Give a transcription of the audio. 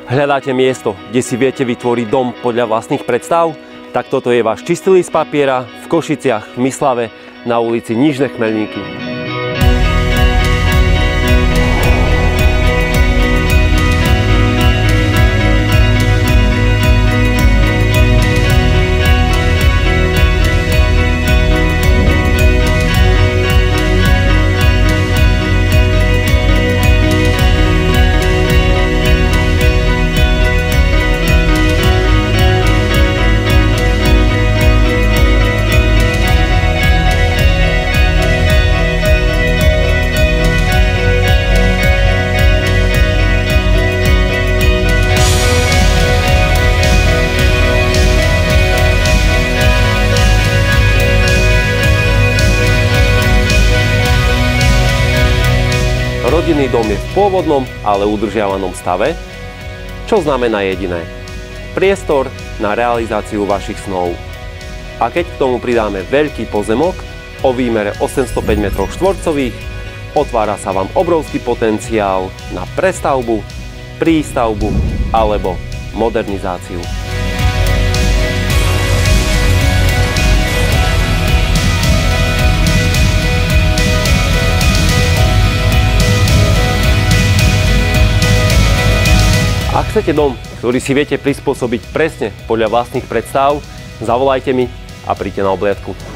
Hľadáte miesto, kde si viete vytvoriť dom podľa vlastných predstav? Tak toto je váš čistý list papiera v Košiciach, v Myslave, na ulici Nižné Chmelníky. Rodinný dom je v pôvodnom, ale udržiavanom stave, čo znamená jediné: priestor na realizáciu vašich snov. A keď k tomu pridáme veľký pozemok o výmere 805 m2, otvára sa vám obrovský potenciál na prestavbu, prístavbu alebo modernizáciu. Ak chcete dom, ktorý si viete prispôsobiť presne podľa vlastných predstav, zavolajte mi a príďte na obhliadku.